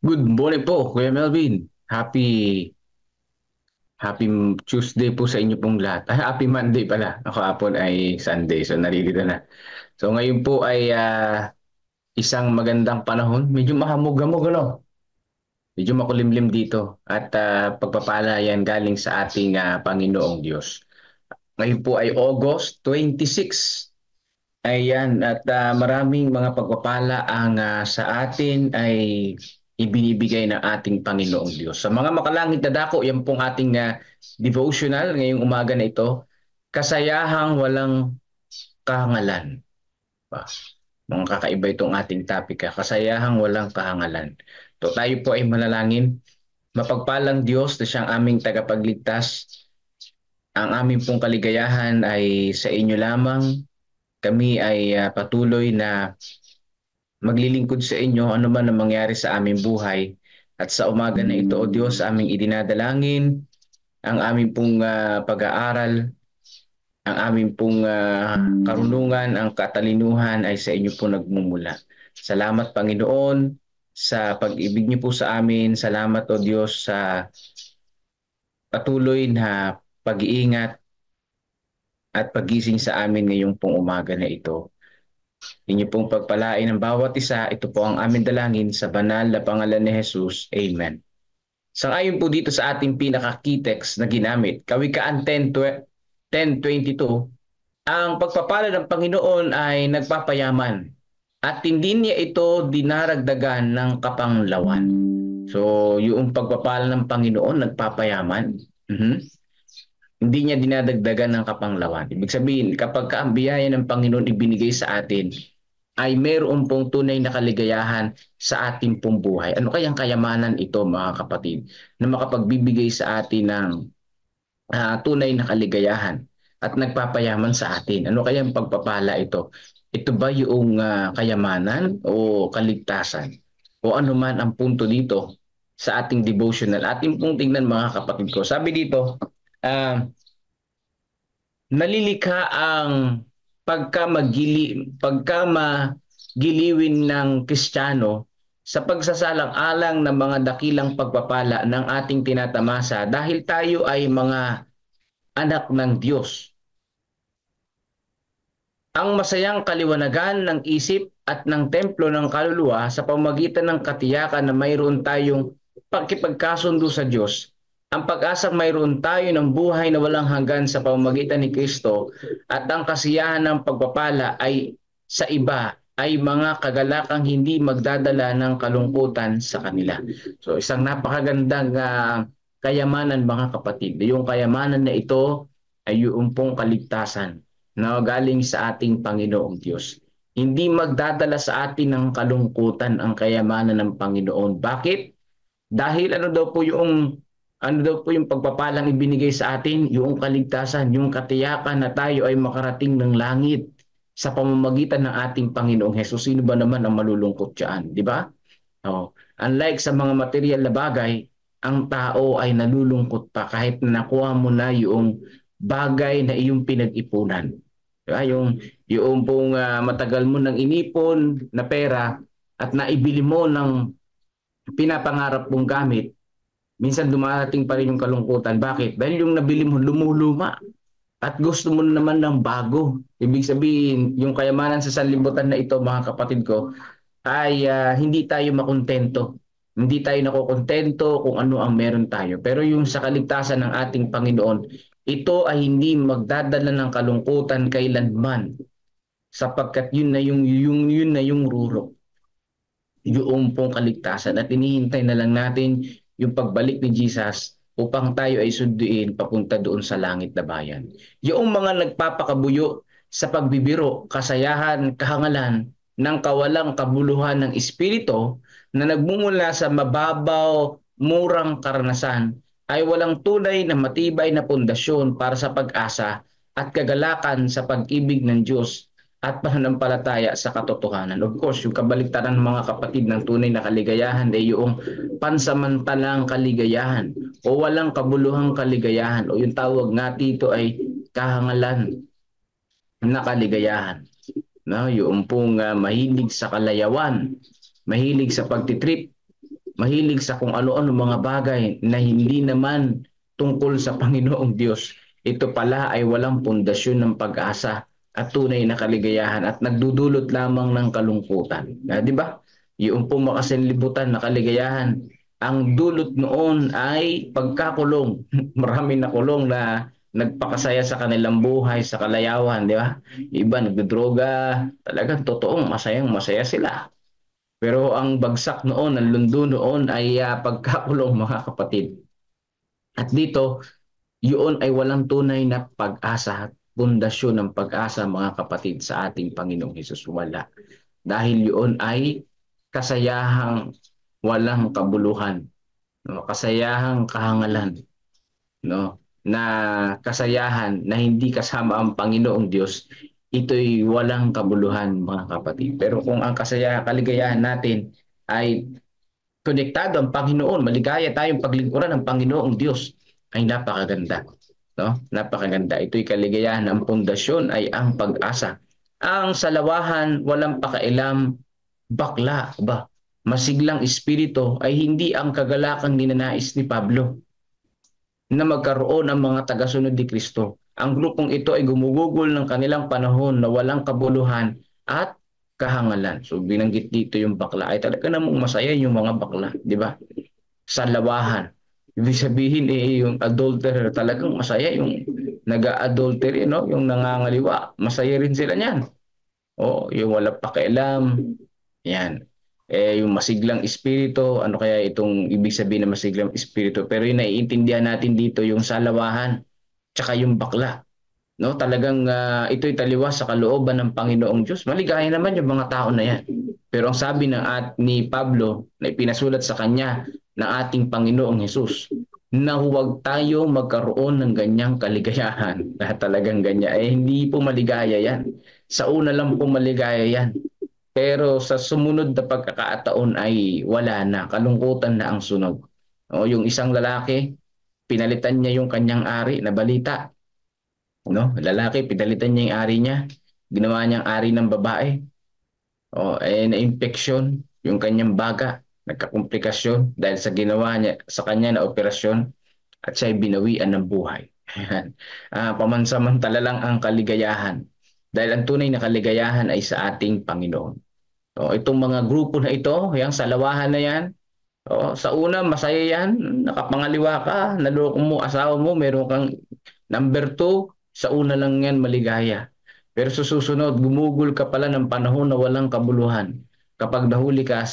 Good morning po, Kuya Melvin. Happy Tuesday po sa inyo pong lahat. Happy Monday pala. Ako hapon ay Sunday, so nalilito na. So ngayon po ay isang magandang panahon. Medyo mahamog-hamog, ano? Medyo makulimlim dito. At pagpapala yan galing sa ating Panginoong Diyos. Ngayon po ay August 26. Ayan, at maraming mga pagpapala ang sa atin ay ibinibigay ng ating Panginoong Diyos. Sa mga makalangit na dako, yan pong ating devotional ngayong umaga na ito, kasayahang walang kahangalan. Ba? Mga kakaiba itong ating topic, kasayahang walang kahangalan. So tayo po ay manalangin. Mapagpalang Diyos na siyang aming tagapagligtas, ang aming pong kaligayahan ay sa inyo lamang. Kami ay patuloy na maglilingkod sa inyo ano man ang mangyari sa aming buhay. At sa umaga na ito, O Diyos, aming idinadalangin ang aming pong pag-aaral, ang aming pong karunungan, ang katalinuhan ay sa inyo po nagmumula. Salamat, Panginoon, sa pag-ibig niyo po sa amin. Salamat, O Diyos, sa patuloy na pag-iingat at pagising sa amin ngayong pong umaga na ito. Inyo pong pagpalain ng bawat isa. Ito po ang aming dalangin sa banal na pangalan ni Jesus. Amen. Sangayon po dito sa ating pinaka-key text na ginamit, Kawikaan 10:22, ang pagpapala ng Panginoon ay nagpapayaman at hindi niya ito dinaragdagan ng kapanglawan. So, yung pagpapala ng Panginoon nagpapayaman. Mhm. Hindi niya dinadagdagan ng kapanglawan. Ibig sabihin, kapag ang biyaya ng Panginoon ibinigay sa atin, ay mayroon pong tunay na kaligayahan sa ating pong buhay. Ano kayang kayamanan ito, mga kapatid, na makapagbibigay sa atin ng tunay na kaligayahan at nagpapayaman sa atin? Ano kayang pagpapala ito? Ito ba yung kayamanan o kaligtasan? O ano man ang punto dito sa ating devotional? Ating pong tingnan, mga kapatid ko. Sabi dito, uh, nalilikha ang pagkamagiliwin ng Kristiyano sa pagsasalang-alang ng mga dakilang pagpapala ng ating tinatamasa dahil tayo ay mga anak ng Diyos. Ang masayang kaliwanagan ng isip at ng templo ng kaluluwa sa pamamagitan ng katiyakan na mayroon tayong pagkipagkasundo sa Diyos, ang pag-asang mayroon tayo ng buhay na walang hanggan sa pamamagitan ni Kristo at ang kasiyahan ng pagpapala ay sa iba ay mga kagalakang hindi magdadala ng kalungkutan sa kanila. So isang napakagandang kayamanan, mga kapatid. Yung kayamanan na ito ay yung pong kaligtasan na galing sa ating Panginoong Diyos. Hindi magdadala sa atin ng kalungkutan ang kayamanan ng Panginoon. Bakit? Dahil ano daw po yung pagpapalang ibinigay sa atin, yung kaligtasan, yung katiyakan na tayo ay makarating ng langit sa pamamagitan ng ating Panginoong Hesus. Sino ba naman ang malulungkot diyan, di ba? Oh, unlike sa mga material na bagay, ang tao ay nalulungkot pa kahit na nakuha mo na yung bagay na iyong pinag-ipunan. Diba? Yung pong matagal mo nang inipon na pera at naibili mo ng pinapangarap mong gamit, minsan dumarating pa rin yung kalungkutan. Bakit? Dahil yung nabili mo lumuluma at gusto mo naman ng bago. Ibig sabihin, yung kayamanan sa sanlibutan na ito, mga kapatid ko, ay hindi tayo makontento. Hindi tayo nakokontento kung ano ang meron tayo. Pero yung sa kaligtasan ng ating Panginoon, ito ay hindi magdadala ng kalungkutan kailanman sapagkat yun na yung ruro, yung pong kaligtasan at inihintay na lang natin yung pagbalik ni Jesus upang tayo ay sunduin papunta doon sa langit na bayan. Yung mga nagpapakabuyo sa pagbibiro, kasayahan, kahangalan ng kawalang kabuluhan ng espiritu na nagmumula sa mababaw, murang karanasan ay walang tunay na matibay na pundasyon para sa pag-asa at kagalakan sa pag-ibig ng Diyos at pananampalataya sa katotohanan. Of course, yung kabaliktaran ng mga kapatid ng tunay na kaligayahan ay yung pansamantalang kaligayahan o walang kabuluhang kaligayahan o yung tawag nga dito ay kahangalan na kaligayahan. No, yung pong mahilig sa kalayawan, mahilig sa pagtitrip, mahilig sa kung ano-ano mga bagay na hindi naman tungkol sa Panginoong Diyos. Ito pala ay walang pundasyon ng pag-asa at tunay na kaligayahan at nagdudulot lamang ng kalungkutan. Di ba? Yung pong makasanlibutan na kaligayahan, ang dulot noon ay pagkakulong. Marami na kulong na nagpakasaya sa kanilang buhay, sa kalayawan, di ba? Iba nagdodroga, talagang totoong masayang masaya sila. Pero ang bagsak noon, ang lundo noon ay pagkakulong mga kapatid. At dito, yun ay walang tunay na pag-asa at pundasyon ng pag-asa mga kapatid sa ating Panginoong Hesus. Wala. Dahil yun ay kasayahang walang kabuluhan, no? Kasayahang kahangalan, no? Na kasayahan na hindi kasama ang Panginoong Diyos, ito'y walang kabuluhan mga kapatid. Pero kung ang kasayahan, kaligayahan natin ay konektado ang Panginoon, maligaya tayong paglingkuran ng Panginoong Diyos, ay napakaganda. No? Napakaganda. Ito'y kaligayahan. Ang pundasyon ay ang pag-asa. Ang salawahan, walang pakailam, bakla, ba? Masiglang espiritu ay hindi ang kagalakang ninanais ni Pablo na magkaroon ng mga tagasunod ni Kristo. Ang grupong ito ay gumugugol ng kanilang panahon na walang kabuluhan at kahangalan. So binanggit dito yung bakla. Ay talaga namang masaya yung mga bakla, di ba? Salawahan. Ibig sabihin yung adulterer, talagang masaya yung nag-adultery, no? Yung nangangaliwa, masaya rin sila niyan. O yung walang pakialam, yan. Yung masiglang espiritu, ano kaya itong ibig sabihin ng masiglang espiritu? Pero yung naiintindihan natin dito, yung salawahan, tsaka yung bakla. No, talagang ito'y taliwas sa kalooban ng Panginoong Diyos. Maligaya naman yung mga tao na yan. Pero ang sabi ni Pablo na ipinasulat sa kanya ng ating Panginoong Hesus, na huwag tayo magkaroon ng ganyang kaligayahan na talagang ganyan. Hindi po maligaya yan. Sa una lang po maligaya yan. Pero sa sumunod na pagkakataon ay wala na. Kalungkutan na ang sunod. O, yung isang lalaki, pinalitan niya yung kanyang ari na balita. No? Lalaki, pinalitan niya yung ari niya. Ginawa niyang ari ng babae. O, na-infection yung kanyang baga. Nagkakomplikasyon dahil sa ginawa niya sa kanya na operasyon at siya'y binawian ng buhay. Pamansamantala lang ang kaligayahan. Dahil ang tunay na kaligayahan ay sa ating Panginoon. O, itong mga grupo na ito, yung salawahan na yan, o, sa una, masaya yan, nakapangaliwa ka, naloko mo, asawa mo, meron kang number 2, sa una lang yan maligaya. Pero sa susunod, gumugol ka pala ng panahon na walang kabuluhan. Kapag nahuli ka,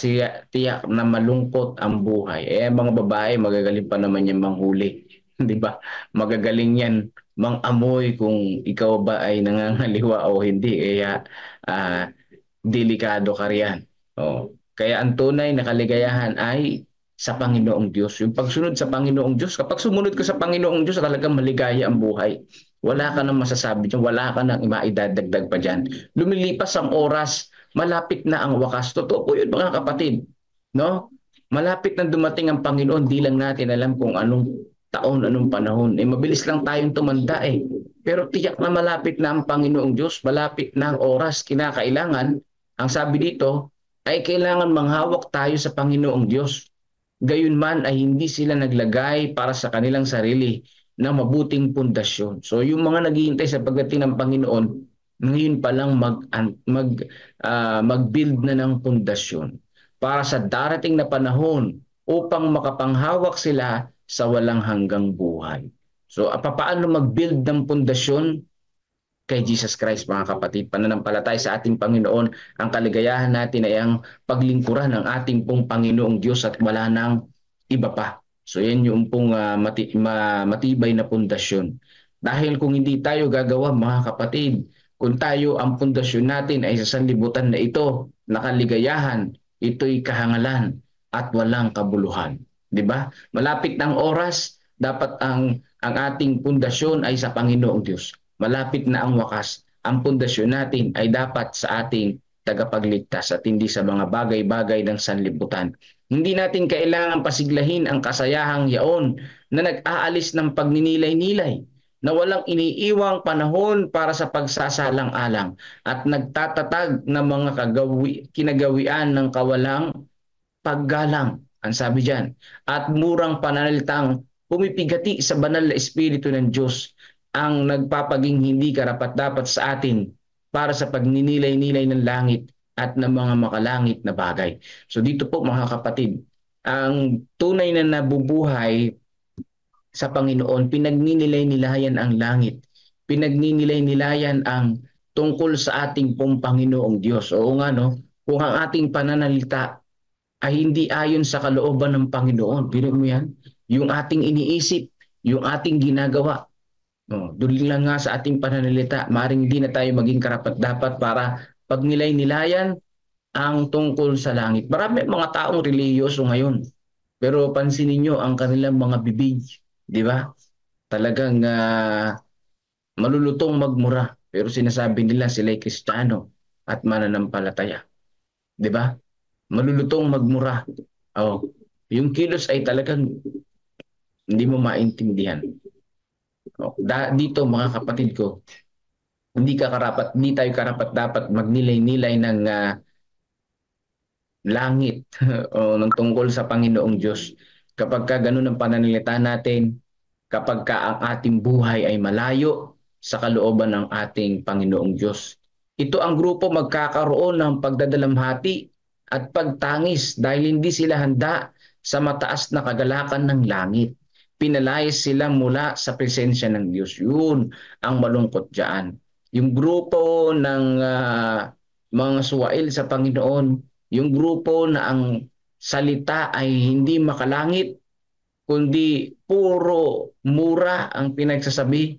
tiyak na malungkot ang buhay. Mga babae, magagaling pa naman yan manghuli. Di ba? Magagaling yan mang-amoy kung ikaw ba ay nangangaliwa o hindi. Kaya, delikado ka riyan. Kaya ang tunay na kaligayahan ay sa Panginoong Diyos. Yung pagsunod sa Panginoong Diyos, kapag sumunod ka sa Panginoong Diyos, talagang maligaya ang buhay. Wala ka nang masasabi dyan, wala ka nang maidadagdag pa dyan. Lumilipas ang oras, malapit na ang wakas. Totoo po yun mga kapatid. No? Malapit na dumating ang Panginoon, di lang natin alam kung anong taon, anong panahon. Mabilis lang tayong tumanda eh. Pero tiyak na malapit na ang Panginoong Diyos, malapit na ang oras, kinakailangan. Ang sabi dito, ay kailangan manghawak tayo sa Panginoong Diyos. Gayunman ay hindi sila naglagay para sa kanilang sarili ng mabuting pundasyon. So yung mga naghihintay sa pagdating ng Panginoon, ngayon pa lang mag-build na ng pundasyon para sa darating na panahon upang makapanghawak sila sa walang hanggang buhay. So paano mag-build ng pundasyon? Kay Jesus Christ mga kapatid, pananampalataya sa ating Panginoon, ang kaligayahan natin ay ang paglingkuran ng ating pong Panginoong Diyos at wala nang iba pa. So yan yung pong matibay na pundasyon. Dahil kung hindi tayo gagawa mga kapatid, kung tayo ang pundasyon natin ay sa sanlibutan na ito, na kaligayahan, ito'y kahangalan at walang kabuluhan. Di ba? Malapit ng oras, dapat ang ating pundasyon ay sa Panginoong Diyos. Malapit na ang wakas. Ang pundasyon natin ay dapat sa ating tagapagligtas at hindi sa mga bagay-bagay ng sanlibutan. Hindi natin kailangan pasiglahin ang kasayahang yaon na nag-aalis ng pagninilay-nilay, na walang iniiwang panahon para sa pagsasalang-alang at nagtatatag ng mga kinagawian ng kawalang paggalang. ang sabi diyan, at murang pananalitang pumipigati sa banal na espiritu ng Diyos ang nagpapaging hindi karapat-dapat sa atin para sa pagninilay-nilay ng langit at ng mga makalangit na bagay. So dito po mga kapatid, ang tunay na nabubuhay sa Panginoon, pinagninilay-nilayan ang langit. Pinagninilay-nilayan ang tungkol sa ating pong Panginoong Diyos. Oo nga, no? Kung ang ating pananalita ay hindi ayon sa kalooban ng Panginoon, pero mo yan, yung ating iniisip, yung ating ginagawa, no, doon lang nga sa ating pananalita, maring hindi na tayo maging karapat-dapat para pagnilay-nilayan ang tungkol sa langit. Marami mga taong reliyoso ngayon, pero pansinin niyo ang kanilang mga bibig, di ba? Talagang malulutong magmura, pero sinasabi nila sila'y Kristiyano at mananampalataya, di ba? Malulutong magmura. Oh, yung kilos ay talagang hindi mo maintindihan. Oh, dito mga kapatid ko, hindi tayo karapat dapat magnilay-nilay ng langit o ng tungkol sa Panginoong Diyos. Kapag ka ganun ang pananalita natin, kapag ka ang ating buhay ay malayo sa kalooban ng ating Panginoong Diyos. Ito ang grupo magkakaroon ng pagdadalamhati at pagtangis dahil hindi sila handa sa mataas na kagalakan ng langit. Pinalayas sila mula sa presensya ng Diyos. Yun ang malungkot dyan. Yung grupo ng mga suwail sa Panginoon, yung grupo na ang salita ay hindi makalangit, kundi puro mura ang pinagsasabi,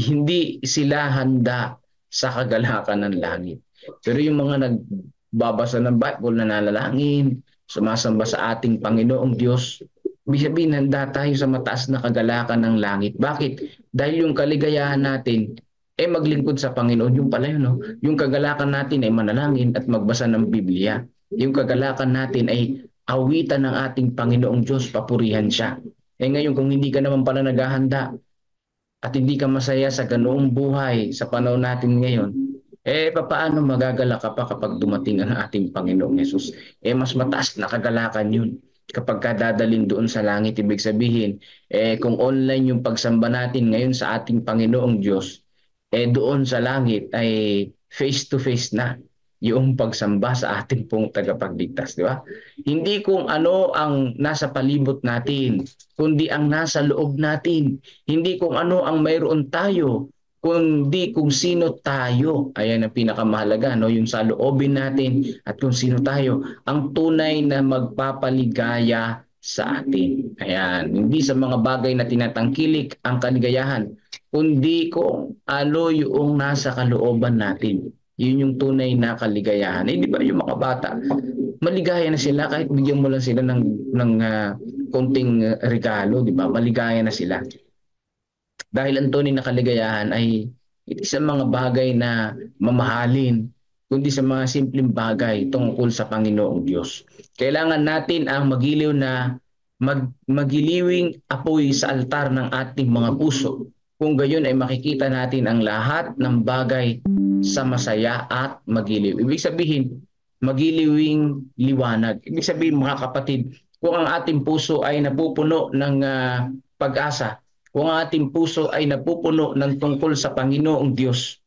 hindi sila handa sa kagalakan ng langit. Pero yung mga nagbabasa ng Bible, nananalangin, sumasamba sa ating Panginoong Diyos, ibig sabihin handa tayo sa mataas na kagalakan ng langit. Bakit? Dahil yung kaligayahan natin ay maglingkod sa Panginoon. Yung pala yun, no? Yung kagalakan natin ay manalangin at magbasa ng Biblia. Yung kagalakan natin ay awitan ng ating Panginoong Diyos, papurihan siya. Eh ngayon, kung hindi ka naman pala naghahanda at hindi ka masaya sa ganoong buhay sa panahon natin ngayon, eh papaano magagala ka pa kapag dumating ang ating Panginoong Yesus? Eh mas mataas na kagalakan yun. Kapag ka dadalhin doon sa langit, ibig sabihin, eh kung online yung pagsamba natin ngayon sa ating Panginoong Diyos, eh doon sa langit ay face to face na yung pagsamba sa ating pong tagapagligtas, di ba? Hindi kung ano ang nasa palibot natin, kundi ang nasa loob natin. Hindi kung ano ang mayroon tayo, kundi kung sino tayo. Ayan ang pinakamahalaga, no? Yung sa loobin natin at kung sino tayo, ang tunay na magpapaligaya sa atin. Ayan, hindi sa mga bagay na tinatangkilik ang kaligayahan, kundi kung ano yung nasa kalooban natin. Yun yung tunay na kaligayahan. Eh, di ba yung mga bata, maligaya na sila kahit bigyan mo lang sila ng konting regalo, di ba? Maligaya na sila. Dahil ang tunay na kaligayahan ay hindi sa mga bagay na mamahalin, kundi sa mga simpleng bagay tungkol sa Panginoong Diyos. Kailangan natin ang magiliw na magiliwing apoy sa altar ng ating mga puso. Kung gayon ay makikita natin ang lahat ng bagay sa masaya at magiliw. Ibig sabihin, magiliwing liwanag. Ibig sabihin mga kapatid, kung ang ating puso ay napupuno ng pag-asa, kung ang ating puso ay napupuno ng tungkol sa Panginoong Diyos,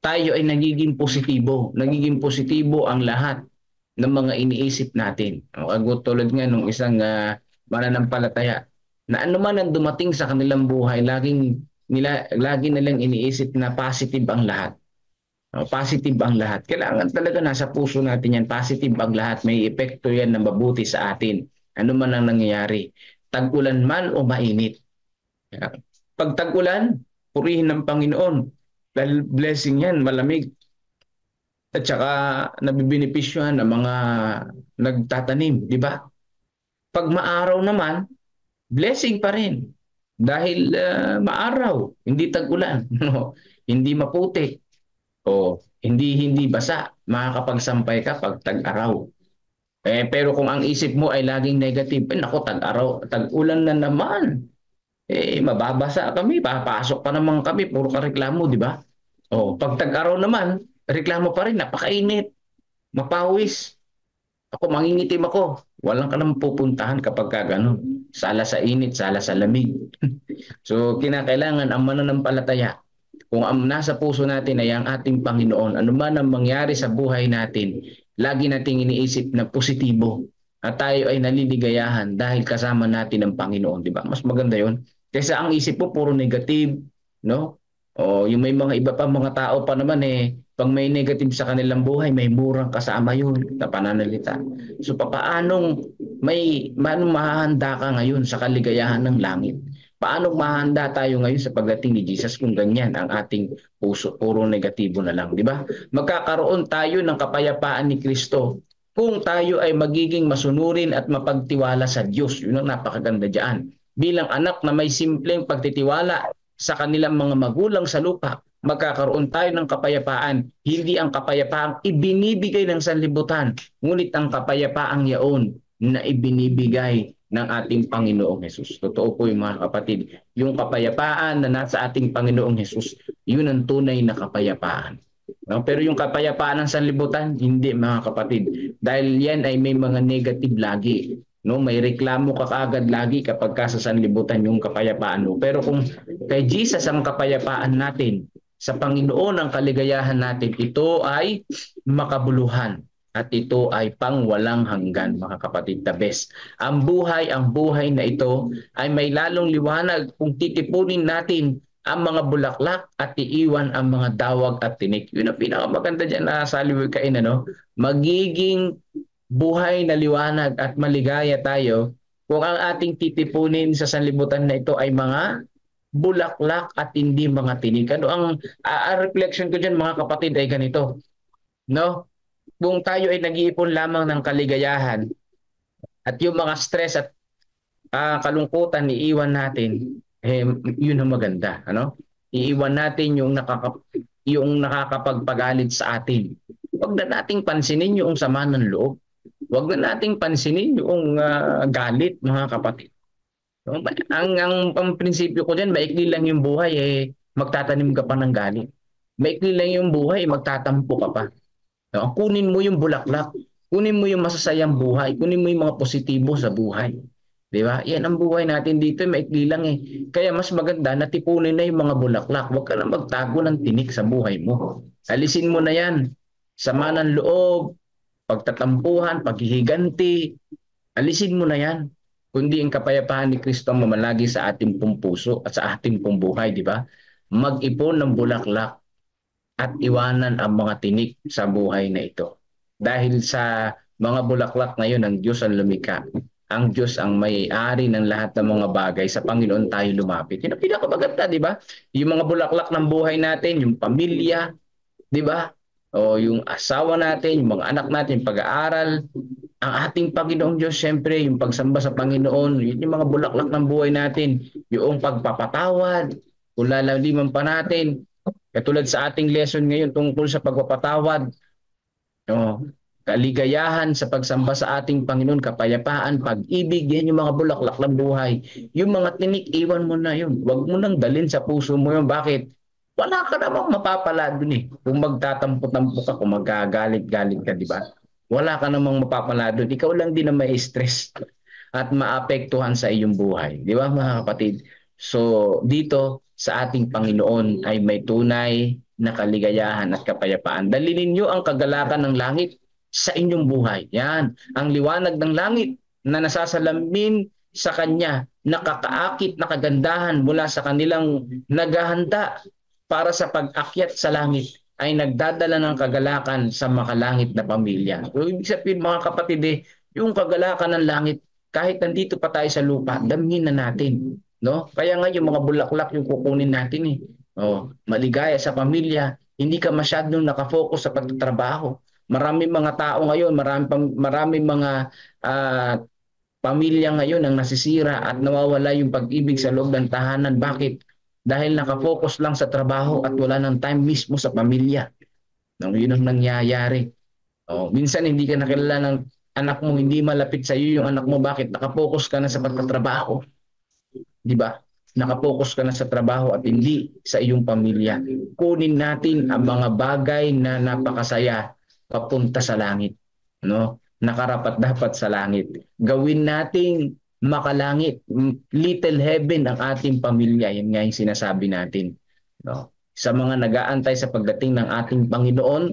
tayo ay nagiging positibo. Nagiging positibo ang lahat ng mga iniisip natin. Tulad nga nung isang mananampalataya, na ano man ang dumating sa kanilang buhay, lagi nilang iniisip na positive ang lahat. Positive ang lahat. Kailangan talaga nasa puso natin yan. Positive ang lahat. May epekto yan na mabuti sa atin. Ano man ang nangyayari. Tag-ulan man o mainit. Pag tag-ulan, purihin ng Panginoon. Dahil blessing yan, malamig. At saka nabibenepisyohan ng mga nagtatanim. Di ba? Pag maaraw naman, blessing pa rin. Dahil maaraw, hindi tag-ulan. Hindi maputi. O hindi basa, makakapagsampay ka pag tag-araw. Pero kung ang isip mo ay laging negative, nako, tag-araw, tag-ulan na naman. Mababasa kami, papasok pa naman kami, puro ka reklamo, di ba? Pag tag-araw naman, reklamo pa rin, napakainit, mapawis. Ako, mangingitim ako. Walang ka naman pupuntahan kapag ka gano'n. Sala sa init, sala sa lamig. So, kinakailangan ang mananampalataya, kung ang nasa puso natin ay ang ating Panginoon, ano man ang mangyari sa buhay natin, lagi nating iniisip na positibo at tayo ay naliligayahan dahil kasama natin ang Panginoon, di ba? Mas maganda 'yon. Kaysa ang isip mo puro negative, no? O yung may mga iba pa mga tao pa naman pag may negative sa kanilang buhay, may murang kasama 'yun na pananalita. So paanong paano mahahanda ka ngayon sa kaligayahan ng langit? Paano mahanda tayo ngayon sa pagdating ni Jesus kung ganyan ang ating puso, puro negatibo na lang, di ba? Magkakaroon tayo ng kapayapaan ni Kristo kung tayo ay magiging masunurin at mapagtiwala sa Diyos. Yun ang napakaganda diyan. Bilang anak na may simpleng pagtitiwala sa kanilang mga magulang sa lupa, magkakaroon tayo ng kapayapaan. Hindi ang kapayapaang ibinibigay ng sanlibutan, ngunit ang kapayapaang yaon na ibinibigay ng ating Panginoong Hesus. Totoo po yung mga kapatid. Yung kapayapaan na nasa ating Panginoong Hesus, yun ang tunay na kapayapaan. No? Pero yung kapayapaan ng sanlibutan, hindi mga kapatid. Dahil yan ay may mga negative lagi. No, may reklamo ka kaagad lagi kapag ka sa sanlibutan yung kapayapaan mo. Pero kung kay Jesus ang kapayapaan natin, sa Panginoon ang kaligayahan natin, ito ay makabuluhan. At ito ay pang walang hanggan, mga kapatid, the best. Ang buhay na ito ay may lalong liwanag kung titipunin natin ang mga bulaklak at iiwan ang mga dawag at tinik. Yun ang pinakamaganda dyan na saliwikain, ano? Magiging buhay na liwanag at maligaya tayo kung ang ating titipunin sa sanlibutan na ito ay mga bulaklak at hindi mga tinik. Ano ang reflection ko dyan, mga kapatid, ay ganito, no? Kung tayo ay nag-iipon lamang ng kaligayahan at yung mga stress at kalungkutan iiwan natin, yun ang maganda, ano? Iiwan natin yung nakakapagpagalit sa atin. Huwag na nating pansinin yung sama ng loob. Huwag na nating pansinin yung galit, mga kapatid. Ang prinsipyo ko dyan, maikli lang yung buhay, magtatanim ka pa ng galit. Maikli lang yung buhay, magtatampo ka pa. No? Kunin mo yung bulaklak, kunin mo yung masasayang buhay, kunin mo yung mga positibo sa buhay. Di ba? Yan ang buhay natin dito, maikli lang Kaya mas maganda na tipunin na yung mga bulaklak. Huwag ka na magtago ng tinik sa buhay mo. Alisin mo na yan. Sama ng loob, pagtatampuhan, paghihiganti. Alisin mo na yan. Kundi ang kapayapaan ni Kristo ang mamalagi sa ating pong puso at sa ating pong buhay, di ba? Mag-ipon ng bulaklak at iwanan ang mga tinik sa buhay na ito. Dahil sa mga bulaklak ngayon, ang Diyos ang lumikha. Ang Diyos ang may-ari ng lahat ng mga bagay. Sa Panginoon tayo lumapit. Yun ang pinakamaganda, di ba? Yung mga bulaklak ng buhay natin, yung pamilya, di ba? O yung asawa natin, yung mga anak natin, yung pag-aaral, ang ating Panginoong Diyos, siyempre, yung pagsamba sa Panginoon, yun yung mga bulaklak ng buhay natin, yung pagpapatawad, kung lalaliman pa natin, katulad sa ating lesson ngayon tungkol sa pagpapatawad, kaligayahan sa pagsamba sa ating Panginoon, kapayapaan, pag-ibig, yan yung mga bulaklak ng buhay. Yung mga tinik, iwan mo na yun. Huwag mo nang dalhin sa puso mo yun. Bakit? Wala ka namang mapapala dun Kung magtatampo-tampo ka, kung magagalit-galit ka, di ba? Wala ka namang mapapala dun. Ikaw lang din na may stress at maapektuhan sa iyong buhay. Di ba, mga kapatid? So, dito sa ating Panginoon ay may tunay na kaligayahan at kapayapaan. Dalilin niyo ang kagalakan ng langit sa inyong buhay. Yan, ang liwanag ng langit na nasasalamin sa Kanya, nakakaakit na kagandahan mula sa kanilang naghahanda para sa pag-akyat sa langit ay nagdadala ng kagalakan sa makalangit na pamilya. So, ibig sabihin, mga kapatid, yung kagalakan ng langit, kahit nandito pa tayo sa lupa, damhin na natin. No? Kaya nga yung mga bulaklak yung kukunin natin maligaya sa pamilya, hindi ka masyadong nakafocus sa pagtatrabaho. Maraming mga tao ngayon, maraming mga pamilya ngayon ang nasisira at nawawala yung pag-ibig sa loob ng tahanan. Bakit? Dahil nakafocus lang sa trabaho at wala ng time mismo sa pamilya. Yun ang nangyayari. Minsan hindi ka nakilala ng anak mo, hindi malapit sa iyo yung anak mo. Bakit? Nakafocus ka na sa pagtatrabaho. Di ba? Nakafocus ka na sa trabaho at hindi sa iyong pamilya. Kunin natin ang mga bagay na napakasaya papunta sa langit. No? nakarapat-dapat sa langit. Gawin nating makalangit, little heaven ang ating pamilya. Yan nga yung sinasabi natin. No? Sa mga nag-aantay sa pagdating ng ating Panginoon,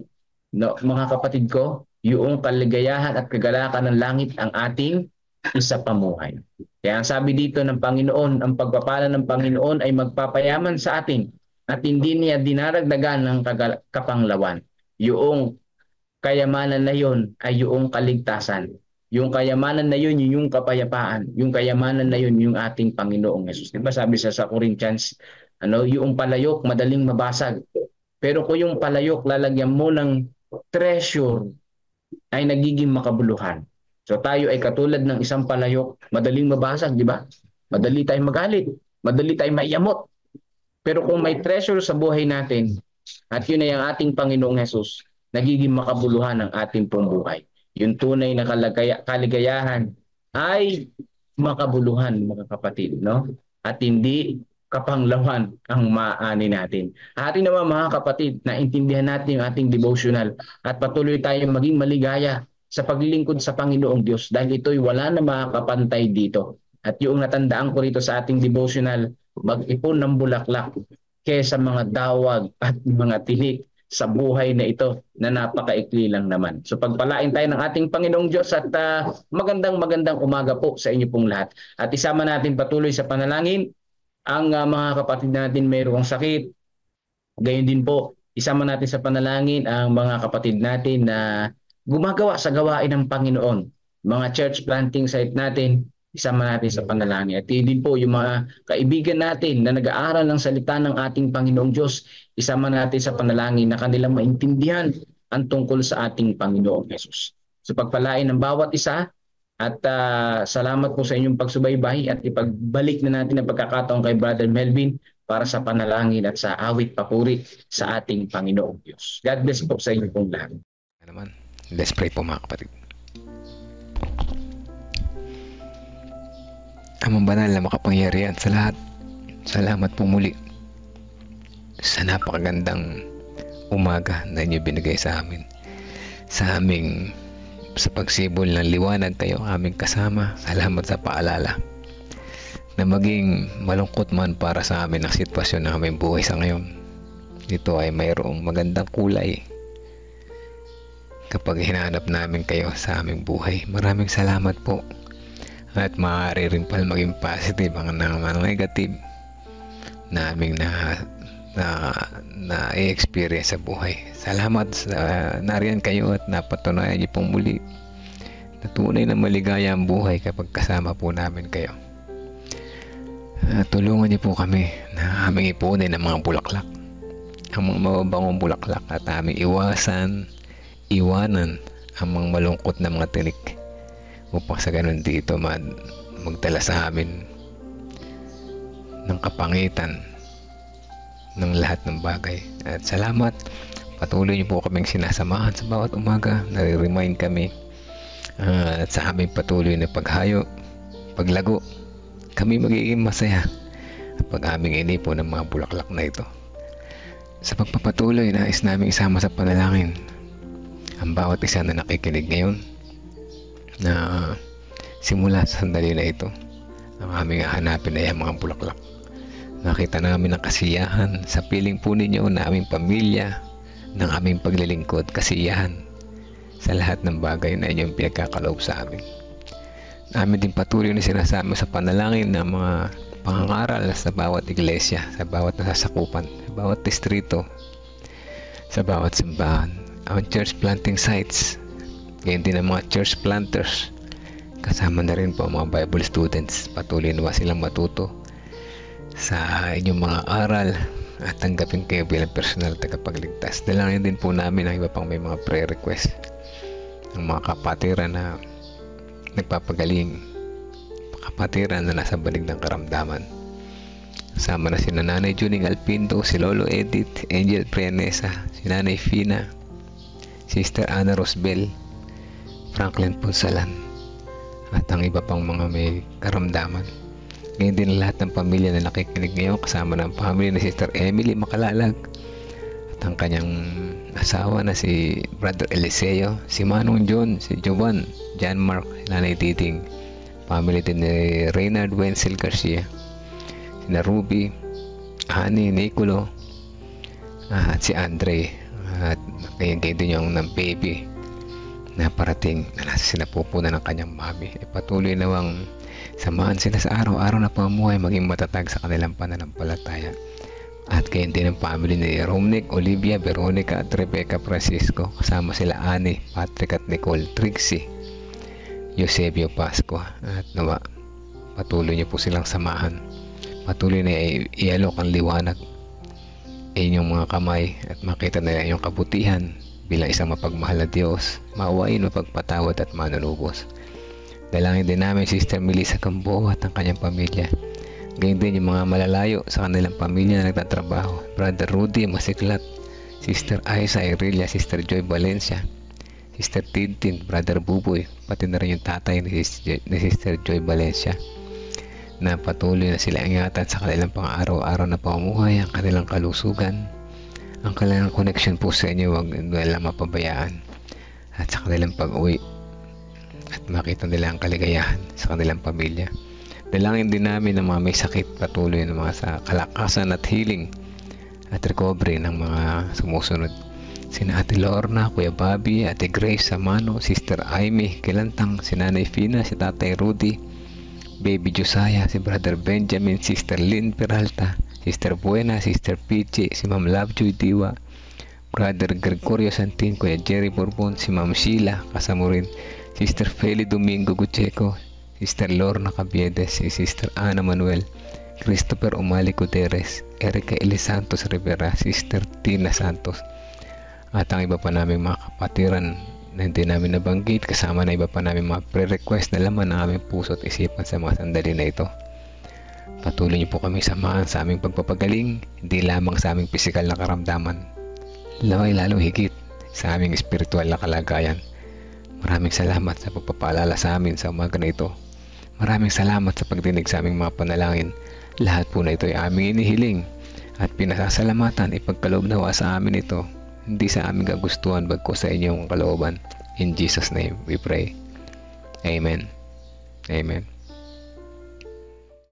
no, mga kapatid ko, yung kaligayahan at kagalakan ng langit ang ating isa pamuhay. Kaya ang sabi dito ng Panginoon, ang pagpapala ng Panginoon ay magpapayaman sa atin at hindi niya dinaragdagan ng kapanglawan. Yung kayamanan na yun ay yung kaligtasan. Yung kayamanan na yun, yung kapayapaan. Yung kayamanan na yun, yung ating Panginoong Yesus. Diba sabi sa Corinthians, yung palayok madaling mabasag. Pero kung yung palayok lalagyan mo ng treasure, ay nagiging makabuluhan. So tayo ay katulad ng isang palayok, madaling mabasag, di ba? Madali tayong magalit, madali tayong maiyamot. Pero kung may treasure sa buhay natin, at yun ay ang ating Panginoong Hesus, nagiging makabuluhan ang ating pong buhay. Yung tunay na kaligayahan ay makabuluhan, mga kapatid, no? At hindi kapanglawan ang maaani natin. Atin naman, mga kapatid, naintindihan natin yung ating devotional at patuloy tayong maging maligaya sa paglilingkod sa Panginoong Diyos dahil ito'y wala na makakapantay dito. At yung natandaan ko rito sa ating devotional, mag-ipon ng bulaklak kaysa mga dawag at mga tinik sa buhay na ito na napakaikli lang naman. So pagpalain tayo ng ating Panginoong Diyos at magandang umaga po sa inyo pong lahat. At isama natin patuloy sa panalangin ang mga kapatid natin mayroong sakit. Gayon din po, isama natin sa panalangin ang mga kapatid natin na gumagawa sa gawain ng Panginoon. Mga church planting site natin, isama natin sa panalangin. At din po yung mga kaibigan natin na nag-aaral ng salita ng ating Panginoong Diyos, isama natin sa panalangin na kanilang maintindihan ang tungkol sa ating Panginoong Yesus. So pagpalain ng bawat isa at salamat po sa inyong pagsubaybay at ipagbalik na natin ang pagkakataon kay Brother Melvin para sa panalangin at sa awit papuri sa ating Panginoong Diyos. God bless po sa inyo pong lahat. Let's pray po, mga kapatid. Amang banal na makapangyarihan sa lahat, salamat po muli sa napakagandang umaga na inyo binigay sa amin. Sa aming sa pagsibol ng liwanag kayo aming kasama. Salamat sa paalala na maging malungkot man para sa amin ang sitwasyon ng aming buhay sa ngayon, ito ay mayroong magandang kulay kapag hinanap namin kayo sa aming buhay. Maraming salamat po. At maaari rin pala maging positive ang mga negative na aming na-experience sa buhay. Salamat sa nariyan kayo at napatunayan niyo pong muli na tunay na maligaya ang buhay kapag kasama po namin kayo. Tulungan niyo po kami na aming ipunin ang mga bulaklak, ang mga mababangong bulaklak, at aming iwanan ang mga malungkot na mga tinik upang sa ganun dito magdala sa amin ng kapangitan ng lahat ng bagay. At salamat, patuloy niyo po kaming sinasamahan sa bawat umaga. Nare-remind kami at sa aming patuloy na paghayo, paglago, kami magiging masaya pag aming inipon ng mga bulaklak na ito. Sa pagpapatuloy, nais namin isama sa panalangin ang bawat isa na nakikinig ngayon na simula sa sandali na ito ang aming hahanapin ay ang mga bulaklak. Nakita namin ang kasiyahan sa piling po ninyo na aming pamilya, ng aming paglilingkod, kasiyahan sa lahat ng bagay na inyong pinagkakaloob sa amin. Namin din patuloy na sinasama sa panalangin ng mga pangangaral sa bawat iglesia, sa bawat nasasakupan, sa bawat distrito, sa bawat simbahan, ang church planting sites, ngayon din ang mga church planters, kasama na rin po ang mga Bible students. Patuloy na silang matuto sa inyong mga aral at tanggapin kayo bilang personal tagapagligtas. Dalangin din po namin ang iba pang may mga prayer request, ang mga kapatiran na nagpapagaling, kapatiran na nasa balig ng karamdaman. Kasama na si Nanay Juning Alpindo, si Lolo Edith, Angel Prianesa, si Nanay Fina, Sister Ana Rosbel, Franklin Punsalan, at ang iba pang mga may karamdaman. Ngayon din lahat ng pamilya na nakikinig ngayon, kasama ng pamilya ni Sister Emily Makalalag at ang kanyang asawa na si Brother Eliseo, si Manong John, si Jovan, John Mark, Nanay Titing, family din ni Reynard Wenzel Garcia, si na Ruby, Hani, Nicolo, at si Andre, at kayo din yung ng baby na parating na nasa sinapupunan ng kanyang mami. Patuloy nawang samahan sila sa araw-araw na pamumuhay, maging matatag sa kanilang pananampalataya. At kayo din ang family ni Romnick, Olivia, Veronica at Rebecca Francisco. Kasama sila Annie, Patrick at Nicole, Trixie, Eusebio Pasco. At nawa, patuloy niyo po silang samahan. Patuloy na ialok ang liwanag sa inyong mga kamay at makita nila yung kabutihan bilang isang mapagmahal na Diyos, maawain, mapagpatawad at manunubos. Dalangin din namin Sister Melissa Cambo at ang kanyang pamilya. Ganyan din yung mga malalayo sa kanilang pamilya na nagtatrabaho. Brother Rudy Masiklat, Sister Aiza Irelia, Sister Joy Valencia, Sister Tintin, Brother Buboy, pati na rin yung tatay ni Sister Joy Valencia, na patuloy na sila ingatan sa kanilang pang-araw-araw na pamumuhay, ang kanilang kalusugan, ang kanilang connection po sa inyo, huwag nila mapabayaan, at sa kanilang pag-uwi at makita nila ang kaligayahan sa kanilang pamilya. Dalangin din namin ng mga may sakit, patuloy ng mga sa kalakasan at healing at recovery ng mga sumusunod. Sina Ate Lorna, Kuya Bobby, Ate Grace Samano, Sister Aimee Kilantang, si Nanay Fina, si Tatay Rudy, Baby Josiah, si Brother Benjamin, Sister Lynn Peralta, Sister Buena, Sister Pichi, si Ma'am Lovejoy Diwa, Brother Gregorio Santin, Kuya Jerry Bourbon, si Ma'am Sheila, kasama rin Sister Feli Domingo Gucheco, Sister Lorna Cabiedes, si Sister Ana Manuel, Christopher Umali Guterres, Erica Eli Santos Rivera, Sister Tina Santos, at ang iba pa naming mga kapatiran na hindi namin nabanggit, kasama na iba pa namin mga pre-request na laman ng aming puso at isipan sa mga sandali na ito. Patuloy niyo po kami samahan sa aming pagpapagaling, hindi lamang sa aming pisikal na karamdaman, lalong higit sa aming espiritual na kalagayan. Maraming salamat sa pagpapaalala sa amin sa umaga na ito. Maraming salamat sa pagdinig sa aming mga panalangin. Lahat po na ito ay aming inihiling at pinasasalamatan, ipagkaloob nawa sa amin ito, hindi sa aming kagustuhan bagko sa inyong kalooban. In Jesus' name we pray. Amen. Amen.